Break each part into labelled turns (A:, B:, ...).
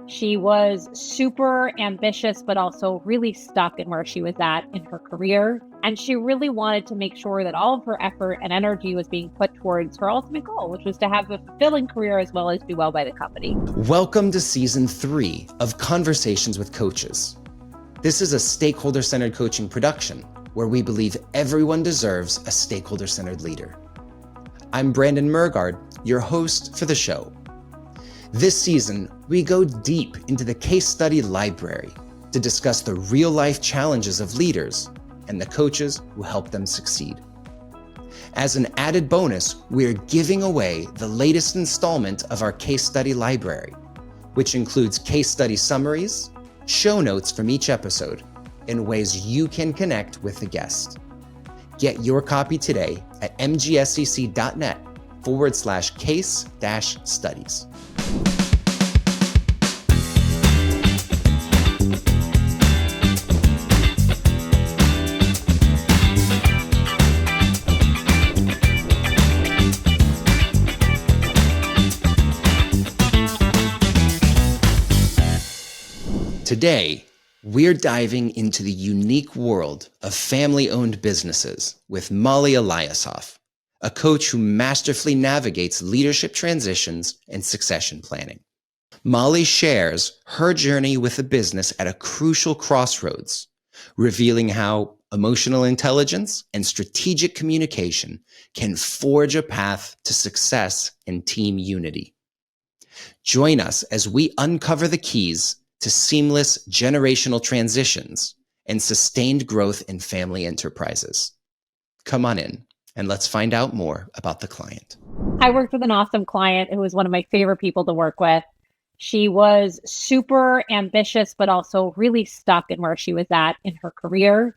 A: She was super ambitious, but also really stuck in where she was at in her career. And she really wanted to make sure that all of her effort and energy was being put towards her ultimate goal, which was to have a fulfilling career as well as do well by the company.
B: Welcome to Season 3 of Conversations with Coaches. This is a stakeholder-centered coaching production where we believe everyone deserves a stakeholder-centered leader. I'm Brandon Murgard, your host for the show. This season, we go deep into the case study library to discuss the real-life challenges of leaders and the coaches who help them succeed. As an added bonus, we're giving away the latest installment of our case study library, which includes case study summaries, show notes from each episode, and ways you can connect with the guest. Get your copy today at mgscc.net/case-studies. Today, we're diving into the unique world of family-owned businesses with Mollie Eliasof, a coach who masterfully navigates leadership transitions and succession planning. Mollie shares her journey with a business at a crucial crossroads, revealing how emotional intelligence and strategic communication can forge a path to success and team unity. Join us as we uncover the keys to seamless generational transitions and sustained growth in family enterprises. Come on in and let's find out more about the client.
A: I worked with an awesome client who was one of my favorite people to work with. She was super ambitious, but also really stuck in where she was at in her career.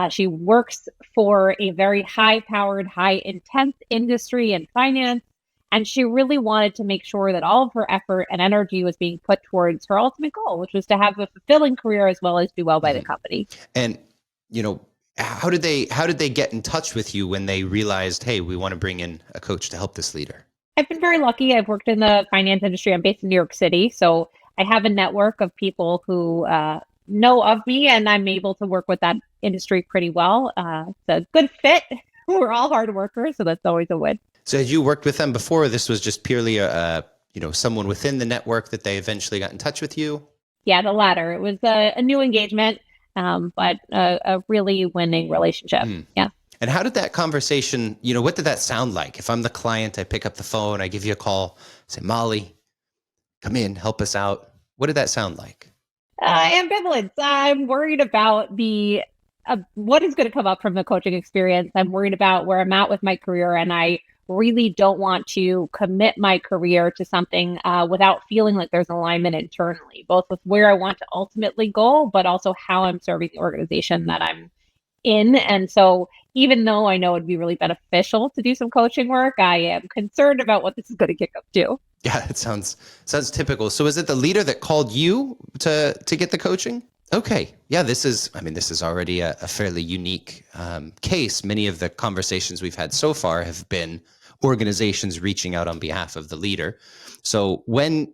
A: She works for a very high-powered, high-intense industry in finance. And she really wanted to make sure that all of her effort and energy was being put towards her ultimate goal, which was to have a fulfilling career as well as do well by the company.
B: And, how did they get in touch with you when they realized, hey, we want to bring in a coach to help this leader?
A: I've been very lucky. I've worked in the finance industry. I'm based in New York City. So I have a network of people who know of me, and I'm able to work with that industry pretty well. It's a good fit. We're all hard workers, so that's always a win.
B: So had you worked with them before? Or this was just purely someone within the network that they eventually got in touch with you?
A: Yeah, the latter. It was a new engagement, but a really winning relationship. Yeah.
B: And how did that conversation, what did that sound like? If I'm the client, I pick up the phone, I give you a call, say, Mollie, come in, help us out. What did that sound like?
A: Ambivalence. I'm worried about what is going to come up from the coaching experience. I'm worried about where I'm at with my career, and I really don't want to commit my career to something without feeling like there's alignment internally, both with where I want to ultimately go, but also how I'm serving the organization that I'm in. And so even though I know it'd be really beneficial to do some coaching work, I am concerned about what this is going to kick up to.
B: Yeah, it sounds typical. So is it the leader that called you to get the coaching? Okay. Yeah, this is already a fairly unique case. Many of the conversations we've had so far have been organizations reaching out on behalf of the leader. So when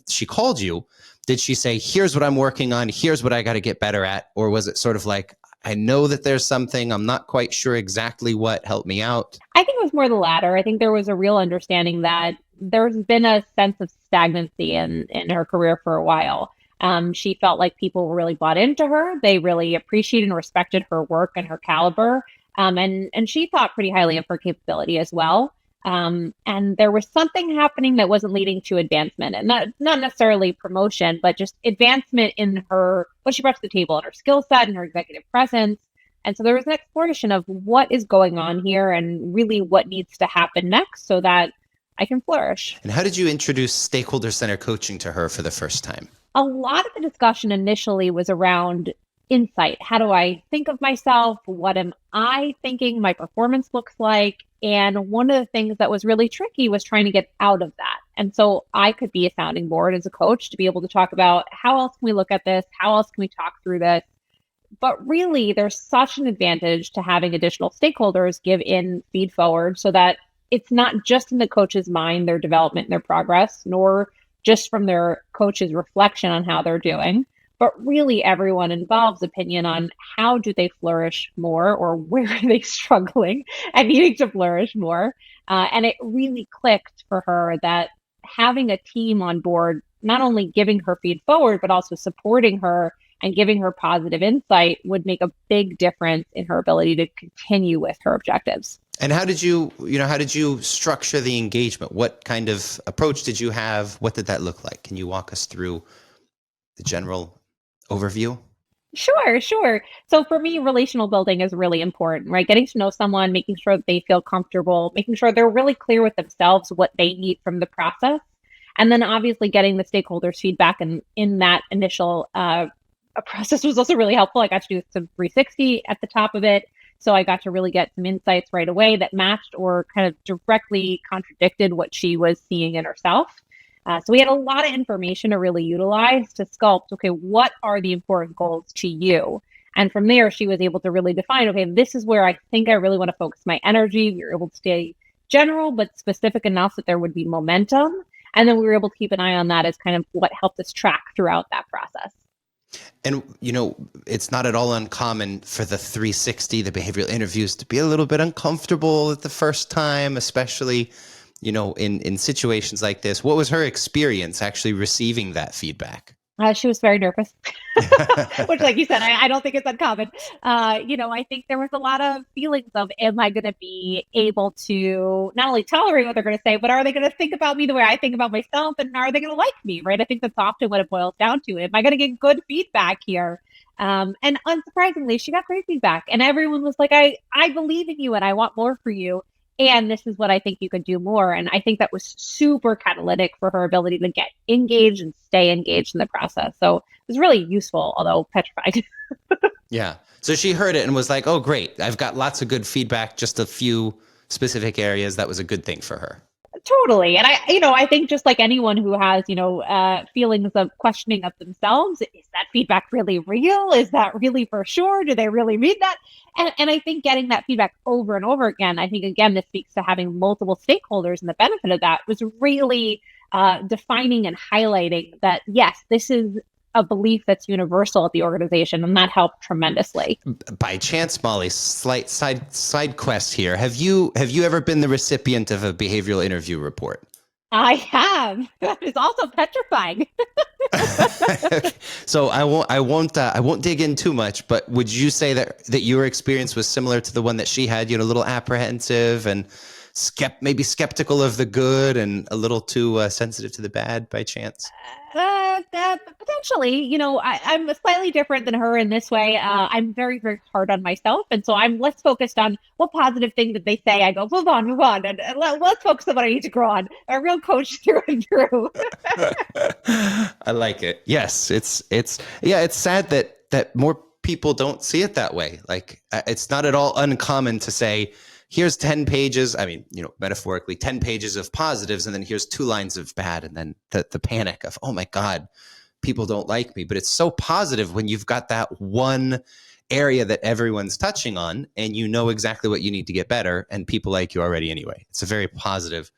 B: she called you, did she say, here's what I'm working on, here's what I got to get better at? Or was it sort of like, I know that there's something, I'm not quite sure exactly what, help me out?
A: I think it was more the latter. I think there was a real understanding that there's been a sense of stagnancy in her career for a while. She felt like people really bought into her. They really appreciated and respected her work and her caliber. And she thought pretty highly of her capability as well. And there was something happening that wasn't leading to advancement, and not necessarily promotion, but just advancement in what she brought to the table and her skill set and her executive presence. And so there was an exploration of what is going on here and really what needs to happen next so that I can flourish.
B: And how did you introduce stakeholder-centered coaching to her for the first time?
A: A lot of the discussion initially was around insight. How do I think of myself? What am I thinking my performance looks like? And one of the things that was really tricky was trying to get out of that. And so I could be a sounding board as a coach to be able to talk about how else can we look at this? How else can we talk through this? But really, there's such an advantage to having additional stakeholders give in feed forward so that it's not just in the coach's mind, their development and their progress, nor just from their coach's reflection on how they're doing. But really, everyone involves opinion on how do they flourish more, or where are they struggling and needing to flourish more. And it really clicked for her that having a team on board, not only giving her feed forward, but also supporting her and giving her positive insight would make a big difference in her ability to continue with her objectives.
B: And how did you structure the engagement? What kind of approach did you have? What did that look like? Can you walk us through the general overview?
A: Sure. So for me, relational building is really important, right? Getting to know someone, making sure that they feel comfortable, making sure they're really clear with themselves what they need from the process. And then obviously getting the stakeholders' feedback in that initial process was also really helpful. I got to do some 360 at the top of it. So I got to really get some insights right away that matched or kind of directly contradicted what she was seeing in herself. So we had a lot of information to really utilize to sculpt, okay, what are the important goals to you? And from there, she was able to really define, okay, this is where I think I really want to focus my energy. We were able to stay general, but specific enough that there would be momentum. And then we were able to keep an eye on that as kind of what helped us track throughout that process.
B: And, it's not at all uncommon for the 360, the behavioral interviews, to be a little bit uncomfortable at the first time, especially in situations like this. What was her experience actually receiving that feedback?
A: She was very nervous, which, like you said, I don't think it's uncommon. I think there was a lot of feelings of, am I going to be able to not only tolerate what they're going to say, but are they going to think about me the way I think about myself? And are they going to like me, right? I think that's often what it boils down to. Am I going to get good feedback here? And unsurprisingly, she got great feedback. And everyone was like, I believe in you and I want more for you. And this is what I think you could do more. And I think that was super catalytic for her ability to get engaged and stay engaged in the process. So it was really useful, although petrified.
B: Yeah. So she heard it and was like, oh, great. I've got lots of good feedback, just a few specific areas. That was a good thing for her.
A: Totally. And I think just like anyone who has, feelings of questioning of themselves, is that feedback really real? Is that really for sure? Do they really mean that? And I think getting that feedback over and over again, I think, again, this speaks to having multiple stakeholders, and the benefit of that was really defining and highlighting that, yes, this is a belief that's universal at the organization, and that helped tremendously.
B: By chance, Mollie, slight side quest here. Have you ever been the recipient of a behavioral interview report?
A: I have. It's also petrifying.
B: So I won't dig in too much, but would you say that your experience was similar to the one that she had? A little apprehensive and maybe skeptical of the good, and a little too sensitive to the bad, by chance?
A: Potentially, I'm slightly different than her in this way. I'm very, very hard on myself. And so I'm less focused on what positive thing did they say. I go, move on. And let's focus on what I need to grow on. A real coach through and through.
B: I like it. Yes. It's sad that more people don't see it that way. Like, it's not at all uncommon to say, here's 10 pages. I mean, metaphorically 10 pages of positives. And then here's 2 lines of bad. And then the panic of, oh my God, people don't like me. But it's so positive when you've got that one area that everyone's touching on and you know exactly what you need to get better, and people like you already anyway. It's a very positive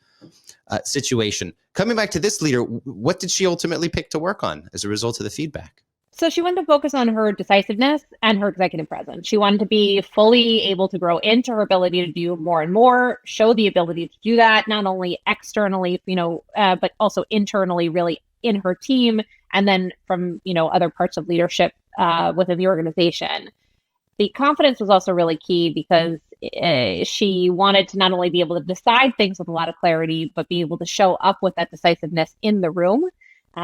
B: situation. Coming back to this leader, what did she ultimately pick to work on as a result of the feedback?
A: So she wanted to focus on her decisiveness and her executive presence. She wanted to be fully able to grow into her ability to do more and more, show the ability to do that, not only externally, but also internally, really in her team, and then from, other parts of leadership within the organization. The confidence was also really key because she wanted to not only be able to decide things with a lot of clarity, but be able to show up with that decisiveness in the room.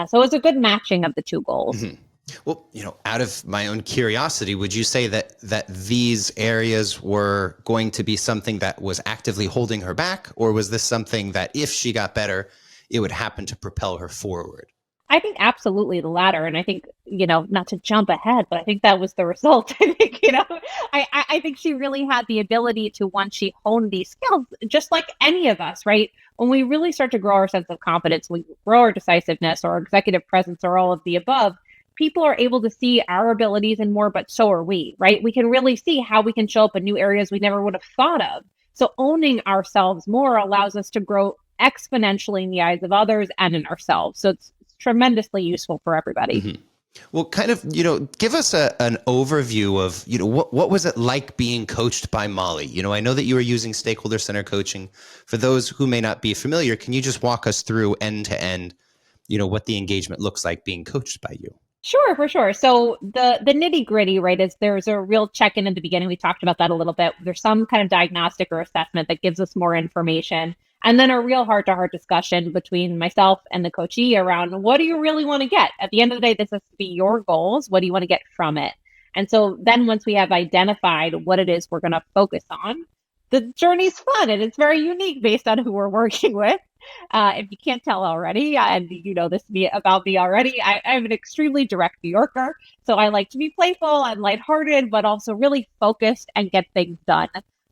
A: So it was a good matching of the two goals.
B: Mm-hmm. Well, out of my own curiosity, would you say that these areas were going to be something that was actively holding her back, or was this something that if she got better, it would happen to propel her forward?
A: I think absolutely the latter. And I think, not to jump ahead, but I think that was the result. I think, I think she really had the ability to, once she honed these skills, just like any of us, right? When we really start to grow our sense of confidence, we grow our decisiveness or executive presence or all of the above, people are able to see our abilities and more, but so are we, right? We can really see how we can show up in new areas we never would have thought of. So owning ourselves more allows us to grow exponentially in the eyes of others and in ourselves. So it's tremendously useful for everybody.
B: Mm-hmm. Well, kind of, give us an overview of, what was it like being coached by Mollie? I know that you were using stakeholder-centered coaching. For those who may not be familiar, can you just walk us through end to end, what the engagement looks like being coached by you?
A: Sure, for sure. So the nitty gritty, right, is there's a real check-in at the beginning. We talked about that a little bit. There's some kind of diagnostic or assessment that gives us more information. And then a real heart-to-heart discussion between myself and the coachee around what do you really want to get? At the end of the day, this has to be your goals. What do you want to get from it? And so then once we have identified what it is we're going to focus on, the journey's fun and it's very unique based on who we're working with. If you can't tell already, and you know this about me already, I'm an extremely direct New Yorker. So I like to be playful and lighthearted, but also really focused and get things done.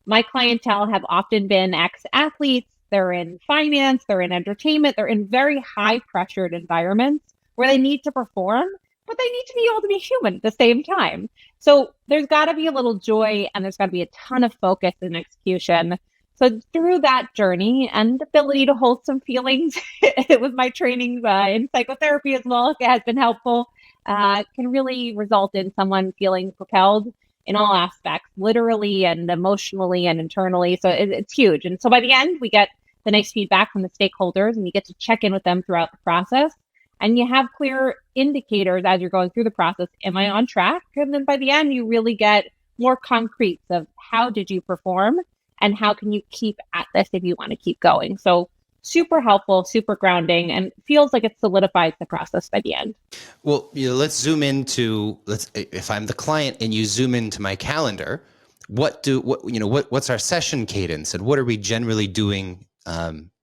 A: My clientele have often been ex-athletes. They're in finance, they're in entertainment, they're in very high pressured environments where they need to perform, but they need to be able to be human at the same time. So there's got to be a little joy and there's got to be a ton of focus and execution. So through that journey and ability to hold some feelings with my training in psychotherapy as well, it has been helpful, can really result in someone feeling propelled in all aspects, literally and emotionally and internally. So it's huge. And so by the end, we get the nice feedback from the stakeholders and you get to check in with them throughout the process. And you have clear indicators as you're going through the process. Am I on track? And then by the end, you really get more concrete of how did you perform and how can you keep at this if you want to keep going. So super helpful, super grounding, and feels like it solidifies the process by the end.
B: Well, let's zoom into, if I'm the client and you zoom into my calendar, what's our session cadence and what are we generally doing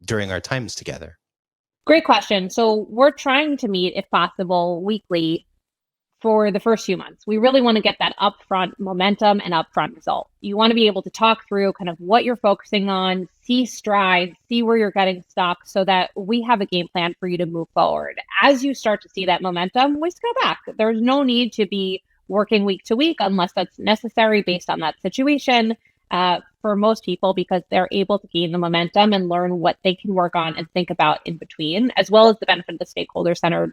B: during our times together?
A: Great question. So we're trying to meet, if possible, weekly for the first few months. We really want to get that upfront momentum and upfront result. You want to be able to talk through kind of what you're focusing on, see strides, see where you're getting stuck so that we have a game plan for you to move forward. As you start to see that momentum, we scale back. There's no need to be working week to week unless that's necessary based on that situation for most people, because they're able to gain the momentum and learn what they can work on and think about in between, as well as the benefit of the stakeholder-centered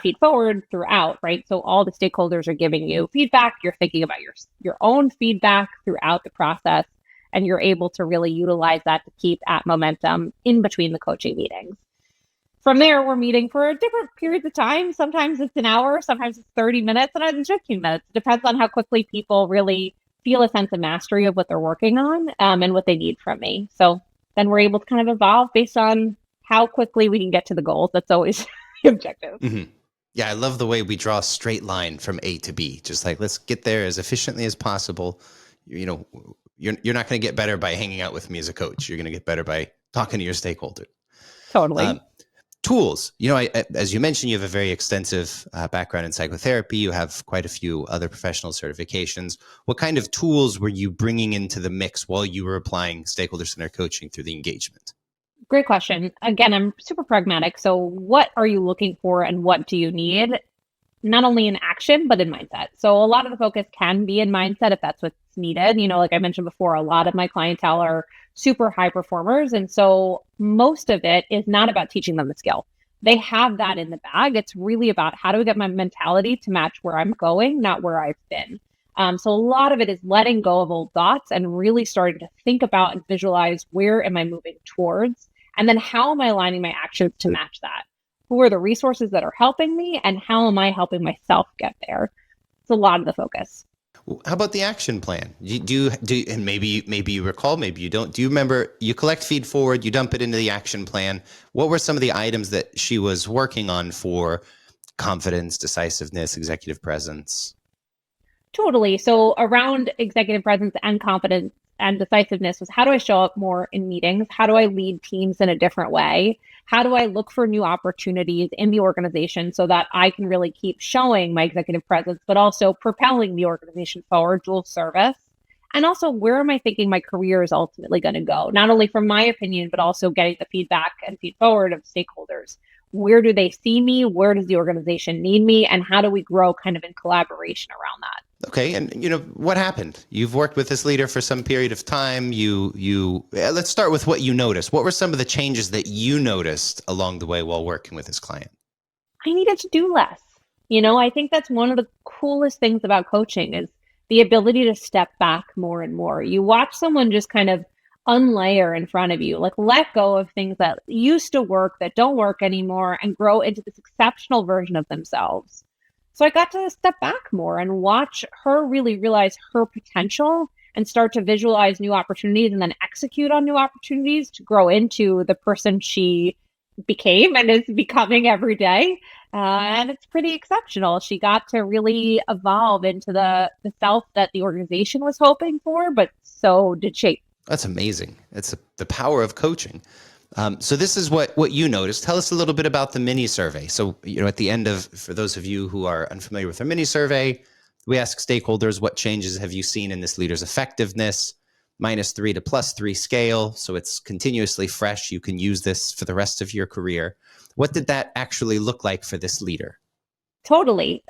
A: feed forward throughout, right? So all the stakeholders are giving you feedback. You're thinking about your own feedback throughout the process, and you're able to really utilize that to keep at momentum in between the coaching meetings. From there, we're meeting for different periods of time. Sometimes it's an hour, sometimes it's 30 minutes, and it's 15 minutes. It depends on how quickly people really feel a sense of mastery of what they're working on and what they need from me. So then we're able to kind of evolve based on how quickly we can get to the goals. That's always objective.
B: Mm-hmm. Yeah, I love the way we draw a straight line from A to B. Just like, let's get there as efficiently as possible. You're not going to get better by hanging out with me as a coach. You're going to get better by talking to your stakeholder.
A: Totally.
B: Tools. As you mentioned, you have a very extensive background in psychotherapy. You have quite a few other professional certifications. What kind of tools were you bringing into the mix while you were applying stakeholder-centered coaching through the engagement?
A: Great question. Again, I'm super pragmatic. So what are you looking for and what do you need? Not only in action, but in mindset. So a lot of the focus can be in mindset if that's what's needed. Like I mentioned before, a lot of my clientele are super high performers. And so most of it is not about teaching them the skill. They have that in the bag. It's really about how do we get my mentality to match where I'm going, not where I've been. So a lot of it is letting go of old thoughts and really starting to think about and visualize where am I moving towards? And then how am I aligning my actions to match that? Who are the resources that are helping me and how am I helping myself get there? It's a lot of the focus.
B: How about the action plan? Do and maybe you recall, maybe you don't. Do you remember, you collect feed forward, you dump it into the action plan. What were some of the items that she was working on for confidence, decisiveness, executive presence?
A: Totally. So around executive presence and confidence and decisiveness was how do I show up more in meetings? How do I lead teams in a different way? How do I look for new opportunities in the organization so that I can really keep showing my executive presence, but also propelling the organization forward, dual service? And also, where am I thinking my career is ultimately going to go? Not only from my opinion, but also getting the feedback and feed forward of stakeholders. Where do they see me? Where does the organization need me? And how do we grow kind of in collaboration around that?
B: Okay, and what happened? You've worked with this leader for some period of time. Let's start with what you noticed. What were some of the changes that you noticed along the way while working with this client?
A: I needed to do less. I think that's one of the coolest things about coaching is the ability to step back more and more. You watch someone just kind of unlayer in front of you, like let go of things that used to work that don't work anymore and grow into this exceptional version of themselves. So I got to step back more and watch her really realize her potential and start to visualize new opportunities and then execute on new opportunities to grow into the person she became and is becoming every day. And it's pretty exceptional. She got to really evolve into the self that the organization was hoping for, but so did she.
B: That's amazing. It's the power of coaching. So this is what you noticed. Tell us a little bit about the mini survey. So, at the end for those of you who are unfamiliar with our mini survey, we ask stakeholders, what changes have you seen in this leader's effectiveness? -3 to +3 scale. So it's continuously fresh. You can use this for the rest of your career. What did that actually look like for this leader?
A: Totally.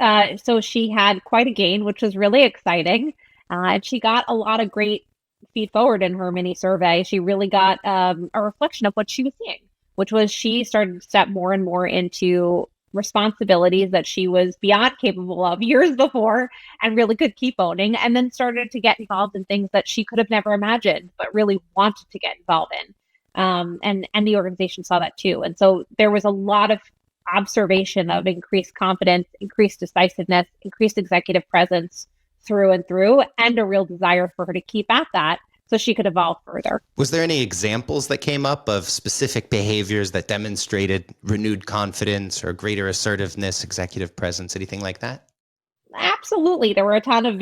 A: So she had quite a gain, which was really exciting. And she got a lot of great feed forward in her mini survey. She really got a reflection of what she was seeing, which was she started to step more and more into responsibilities that she was beyond capable of years before and really could keep owning, and then started to get involved in things that she could have never imagined but really wanted to get involved in. And the organization saw that too. And so there was a lot of observation of increased confidence, increased decisiveness, increased executive presence through and through, and a real desire for her to keep at that so she could evolve further.
B: Was there any examples that came up of specific behaviors that demonstrated renewed confidence or greater assertiveness, executive presence, anything like that?
A: Absolutely. There were a ton of,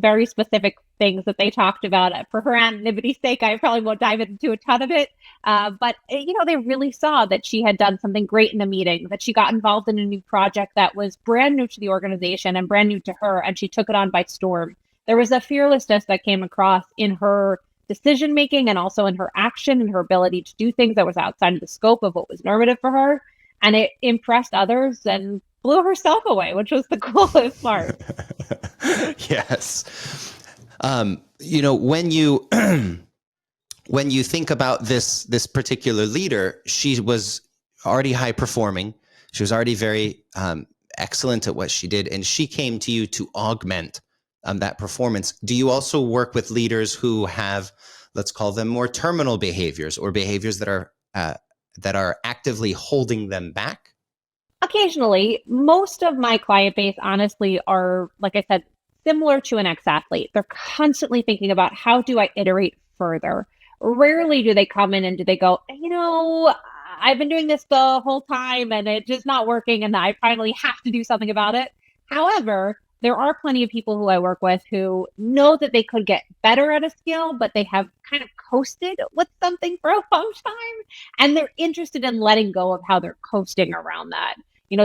A: very specific things that they talked about. For her anonymity's sake, I probably won't dive into a ton of it. But, they really saw that she had done something great in a meeting, that she got involved in a new project that was brand new to the organization and brand new to her, and she took it on by storm. There was a fearlessness that came across in her decision making and also in her action and her ability to do things that was outside of the scope of what was normative for her. And it impressed others and blew herself away, which was the coolest part.
B: Yes. When you when you think about this particular leader, she was already high performing. She was already very excellent at what she did, and she came to you to augment that performance. Do you also work with leaders who have, let's call them, more terminal behaviors or behaviors that are actively holding them back?
A: Occasionally, most of my client base, honestly, are, like I said, similar to an ex-athlete. They're constantly thinking about how do I iterate further. Rarely do they come in and do they go, I've been doing this the whole time and it's just not working and I finally have to do something about it. However, there are plenty of people who I work with who know that they could get better at a skill, but they have kind of coasted with something for a long time. And they're interested in letting go of how they're coasting around that.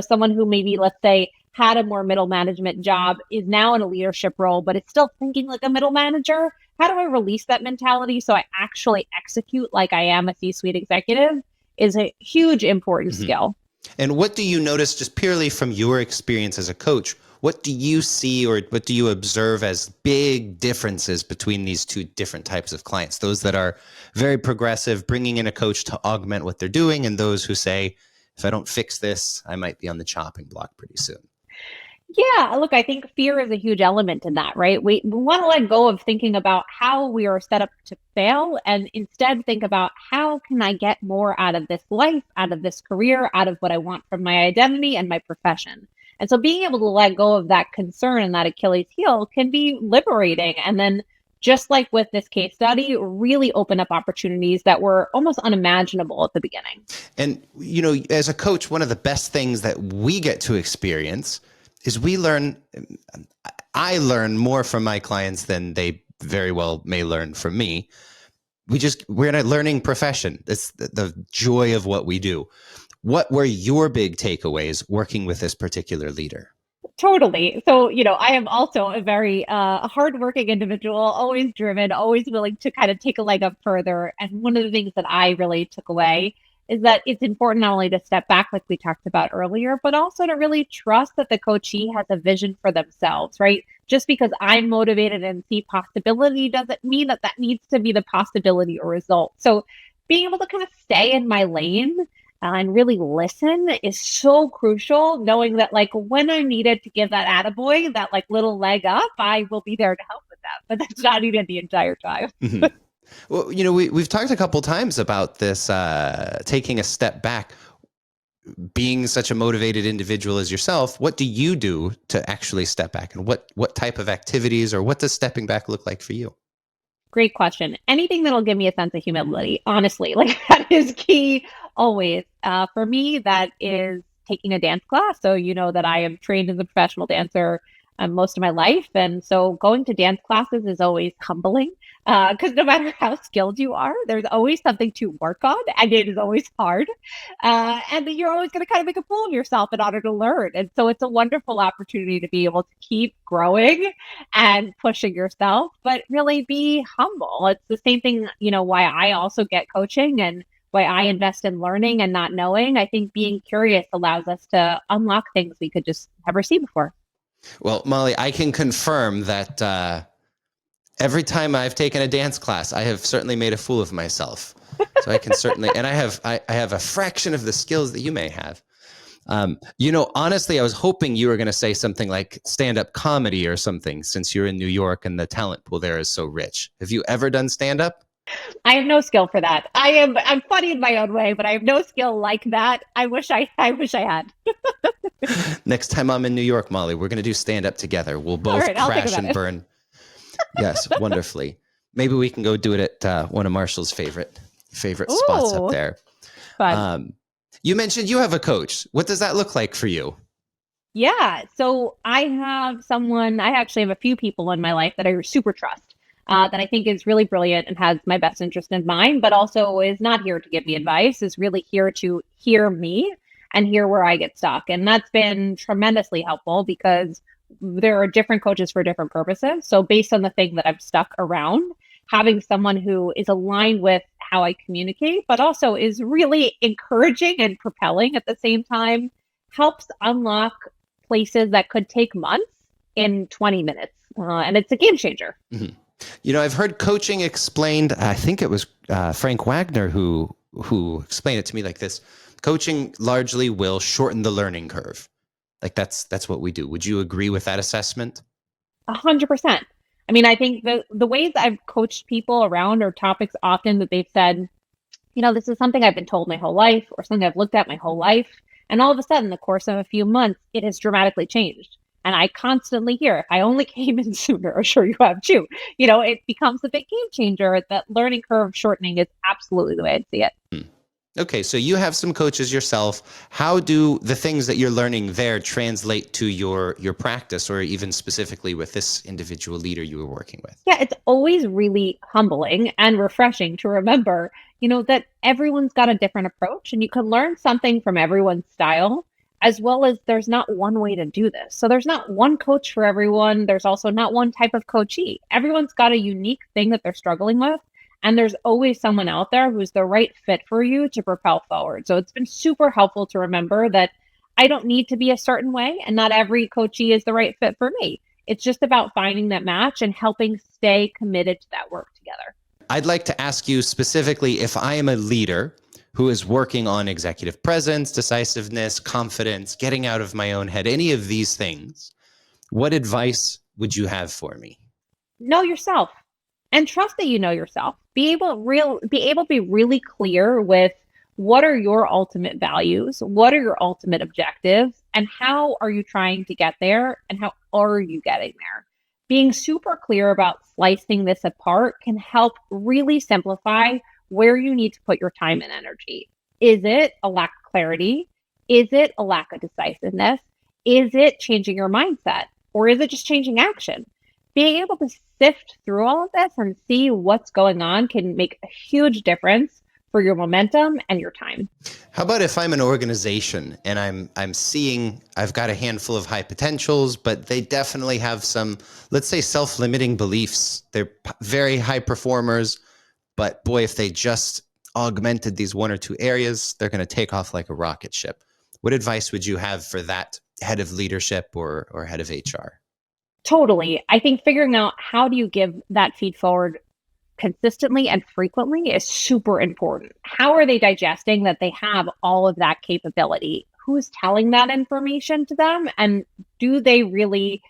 A: Someone who maybe, let's say, had a more middle management job is now in a leadership role, but it's still thinking like a middle manager. How do I release that mentality so I actually execute like I am a C-suite executive is a huge important skill.
B: And what do you notice just purely from your experience as a coach? What do you see or what do you observe as big differences between these two different types of clients? Those that are very progressive, bringing in a coach to augment what they're doing, and those who say, if I don't fix this, I might be on the chopping block pretty soon.
A: Yeah, look, I think fear is a huge element in that, right? We want to let go of thinking about how we are set up to fail and instead think about how can I get more out of this life, out of this career, out of what I want from my identity and my profession. And so being able to let go of that concern and that Achilles heel can be liberating. And then just like with this case study, really open up opportunities that were almost unimaginable at the beginning.
B: And, as a coach, one of the best things that we get to experience is I learn more from my clients than they very well may learn from me. We're in a learning profession. It's the joy of what we do. What were your big takeaways working with this particular leader?
A: Totally. So, I am also a very hardworking individual, always driven, always willing to kind of take a leg up further. And one of the things that I really took away is that it's important not only to step back, like we talked about earlier, but also to really trust that the coachee has a vision for themselves, right? Just because I'm motivated and see possibility doesn't mean that that needs to be the possibility or result. So being able to kind of stay in my lane and really listen is so crucial, knowing that like when I'm needed to give that attaboy, that like little leg up, I will be there to help with that. But that's not needed the entire time.
B: Mm-hmm. Well, we've talked a couple times about this, taking a step back. Being such a motivated individual as yourself, what do you do to actually step back, and what type of activities, or what does stepping back look like for you?
A: Great question. Anything that'll give me a sense of humility, honestly, like that is key always. For me, that is taking a dance class. So you know that I am trained as a professional dancer most of my life. And so going to dance classes is always humbling because no matter how skilled you are, there's always something to work on and it is always hard. And you're always going to kind of make a fool of yourself in order to learn. And so it's a wonderful opportunity to be able to keep growing and pushing yourself, but really be humble. It's the same thing, why I also get coaching and why I invest in learning and not knowing. I think being curious allows us to unlock things we could just never see before.
B: Well, Mollie, I can confirm that every time I've taken a dance class, I have certainly made a fool of myself. So I can certainly, and I have a fraction of the skills that you may have. Honestly, I was hoping you were going to say something like stand-up comedy or something, since you're in New York and the talent pool there is so rich. Have you ever done stand-up?
A: I have no skill for that. I'm funny in my own way, but I have no skill like that. I wish I had.
B: Next time I'm in New York, Mollie, we're going to do stand-up together. We'll both crash and burn. Yes, wonderfully. Maybe we can go do it at one of Marshall's favorite spots up there.
A: Fun.
B: You mentioned you have a coach. What does that look like for you?
A: Yeah. So I actually have a few people in my life that I super trust, that I think is really brilliant and has my best interest in mind, but also is not here to give me advice, is really here to hear me and hear where I get stuck. And that's been tremendously helpful because there are different coaches for different purposes. So based on the thing that I'm stuck around, having someone who is aligned with how I communicate, but also is really encouraging and propelling at the same time, helps unlock places that could take months in 20 minutes. And it's a game changer.
B: Mm-hmm. I've heard coaching explained, I think it was Frank Wagner who explained it to me like this. Coaching largely will shorten the learning curve. Like that's what we do. Would you agree with that assessment?
A: 100%. I mean, I think the ways I've coached people around are topics often that they've said, this is something I've been told my whole life or something I've looked at my whole life. And all of a sudden, in the course of a few months, it has dramatically changed. And I constantly hear, if I only came in sooner, I'm sure you have too, it becomes a big game changer. That learning curve shortening is absolutely the way I'd see it.
B: Okay, so you have some coaches yourself. How do the things that you're learning there translate to your practice, or even specifically with this individual leader you were working with?
A: Yeah, it's always really humbling and refreshing to remember, that everyone's got a different approach and you can learn something from everyone's style, as well as there's not one way to do this. So there's not one coach for everyone. There's also not one type of coachee. Everyone's got a unique thing that they're struggling with. And there's always someone out there who's the right fit for you to propel forward. So it's been super helpful to remember that I don't need to be a certain way and not every coachee is the right fit for me. It's just about finding that match and helping stay committed to that work together.
B: I'd like to ask you specifically, if I am a leader who is working on executive presence, decisiveness, confidence, getting out of my own head, any of these things, what advice would you have for me?
A: Know yourself. And trust that you know yourself. Be able to be really clear with what are your ultimate values, what are your ultimate objectives, and how are you trying to get there, and how are you getting there? Being super clear about slicing this apart can help really simplify where you need to put your time and energy. Is it a lack of clarity? Is it a lack of decisiveness? Is it changing your mindset? Or is it just changing action? Being able to sift through all of this and see what's going on can make a huge difference for your momentum and your time.
B: How about if I'm an organization and I'm seeing I've got a handful of high potentials, but they definitely have some, let's say, self-limiting beliefs. They're very high performers, but boy, if they just augmented these one or two areas, they're going to take off like a rocket ship. What advice would you have for that head of leadership or head of HR?
A: Totally. I think figuring out how do you give that feed forward consistently and frequently is super important. How are they digesting that they have all of that capability? Who's telling that information to them? And do they really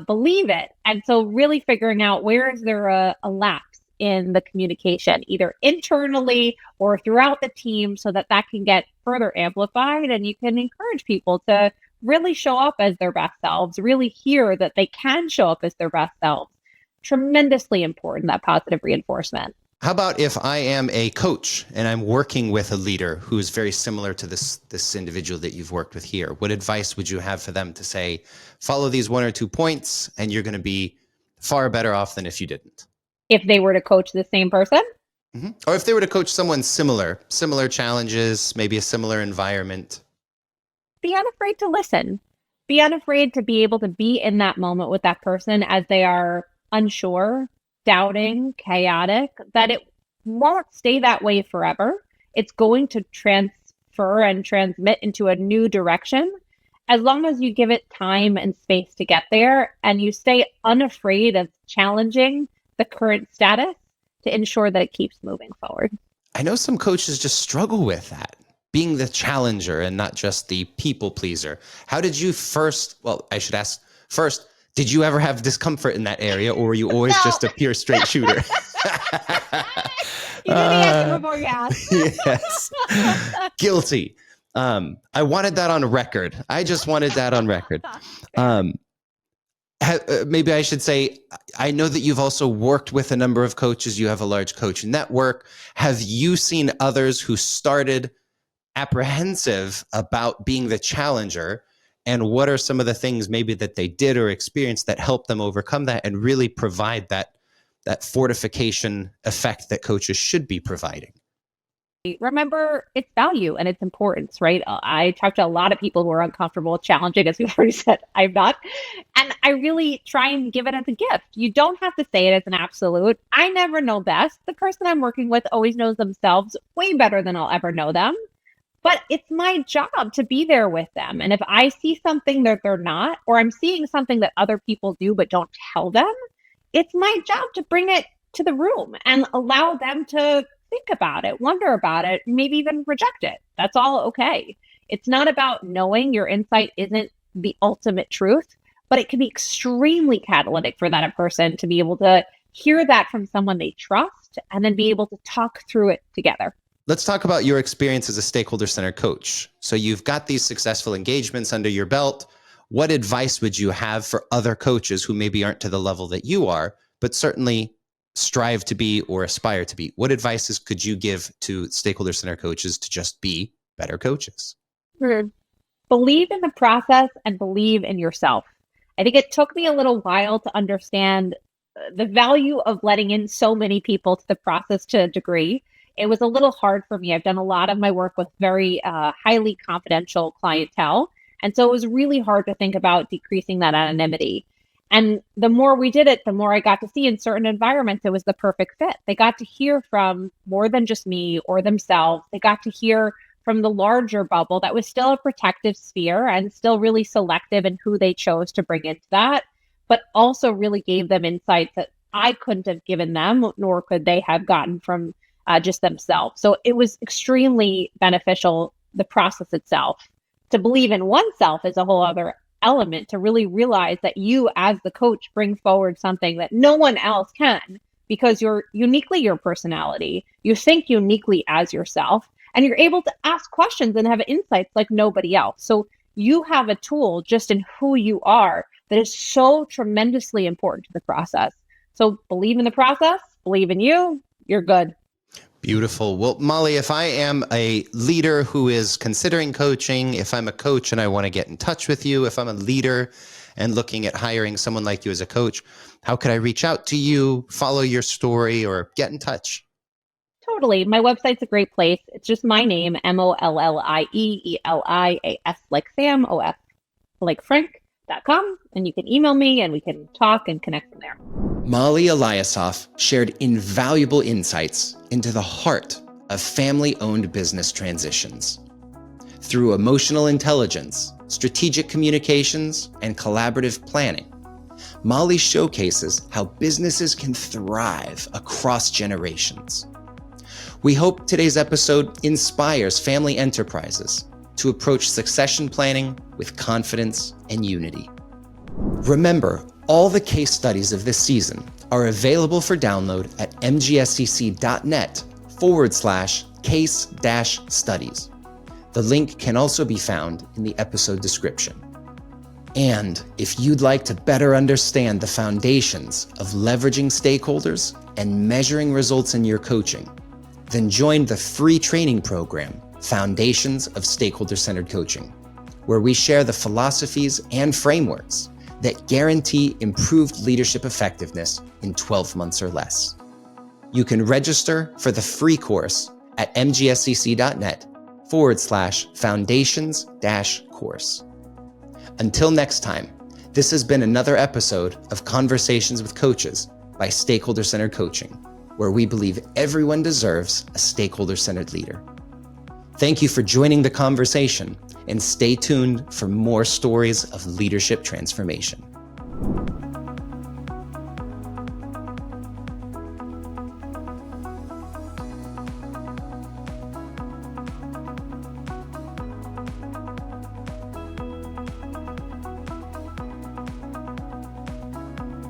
A: believe it? And so really figuring out where is there a lapse in the communication, either internally or throughout the team, so that that can get further amplified and you can encourage people to really show up as their best selves, really hear that they can show up as their best selves. Tremendously important, that positive reinforcement.
B: How about if I am a coach and I'm working with a leader who is very similar to this individual that you've worked with here? What advice would you have for them to say, follow these one or two points and you're going to be far better off than if you didn't?
A: If they were to coach the same person?
B: Mm-hmm. Or if they were to coach someone similar challenges, maybe a similar environment.
A: Be unafraid to listen. Be unafraid to be able to be in that moment with that person as they are unsure, doubting, chaotic, that it won't stay that way forever. It's going to transfer and transmit into a new direction as long as you give it time and space to get there and you stay unafraid of challenging the current status to ensure that it keeps moving forward.
B: I know some coaches just struggle with that, being the challenger and not just the people pleaser. How did you I should ask first, did you ever have discomfort in that area, or were you always just a pure straight shooter?
A: You knew the answer before you asked.
B: Yes. Guilty. I wanted that on record. I just wanted that on record. Maybe I should say, I know that you've also worked with a number of coaches. You have a large coach network. Have you seen others who started apprehensive about being the challenger? And what are some of the things maybe that they did or experienced that helped them overcome that and really provide that fortification effect that coaches should be providing?
A: Remember its value and its importance, right? I talk to a lot of people who are uncomfortable challenging, as we've already said. I'm not. And I really try and give it as a gift. You don't have to say it as an absolute. I never know best. The person I'm working with always knows themselves way better than I'll ever know them. But it's my job to be there with them. And if I see something that they're not, or I'm seeing something that other people do but don't tell them, it's my job to bring it to the room and allow them to think about it, wonder about it, maybe even reject it. That's all okay. It's not about knowing. Your insight isn't the ultimate truth, but it can be extremely catalytic for that person to be able to hear that from someone they trust and then be able to talk through it together.
B: Let's talk about your experience as a stakeholder-centered coach. So you've got these successful engagements under your belt. What advice would you have for other coaches who maybe aren't to the level that you are, but certainly strive to be or aspire to be? What advices could you give to stakeholder-centered coaches to just be better coaches?
A: Believe in the process and believe in yourself. I think it took me a little while to understand the value of letting in so many people to the process to a degree. It was a little hard for me. I've done a lot of my work with very highly confidential clientele. And so it was really hard to think about decreasing that anonymity. And the more we did it, the more I got to see in certain environments, it was the perfect fit. They got to hear from more than just me or themselves. They got to hear from the larger bubble that was still a protective sphere and still really selective in who they chose to bring into that, but also really gave them insights that I couldn't have given them, nor could they have gotten from just themselves. So it was extremely beneficial, the process itself. To believe in oneself is a whole other element, to really realize that you as the coach bring forward something that no one else can, because you're uniquely your personality. You think uniquely as yourself, and you're able to ask questions and have insights like nobody else. So you have a tool just in who you are that is so tremendously important to the process. So believe in the process, believe in you, you're good.
B: Beautiful. Well, Mollie, if I am a leader who is considering coaching, if I'm a coach and I want to get in touch with you, if I'm a leader and looking at hiring someone like you as a coach, how could I reach out to you, follow your story, or get in touch?
A: Totally. My website's a great place. It's just my name, MOLLIEELIAS like Sam, OF like Frank.com. And you can email me and we can talk and connect from there.
B: Mollie Eliasof shared invaluable insights into the heart of family-owned business transitions. Through emotional intelligence, strategic communications, and collaborative planning, Mollie showcases how businesses can thrive across generations. We hope today's episode inspires family enterprises to approach succession planning with confidence and unity. Remember, all the case studies of this season are available for download at mgscc.net/case-studies. The link can also be found in the episode description. And if you'd like to better understand the foundations of leveraging stakeholders and measuring results in your coaching, then join the free training program, Foundations of Stakeholder-Centered Coaching, where we share the philosophies and frameworks that guarantee improved leadership effectiveness in 12 months or less. You can register for the free course at mgscc.net/foundations-course. Until next time, this has been another episode of Conversations with Coaches by Stakeholder-Centered Coaching, where we believe everyone deserves a stakeholder-centered leader. Thank you for joining the conversation, and stay tuned for more stories of leadership transformation.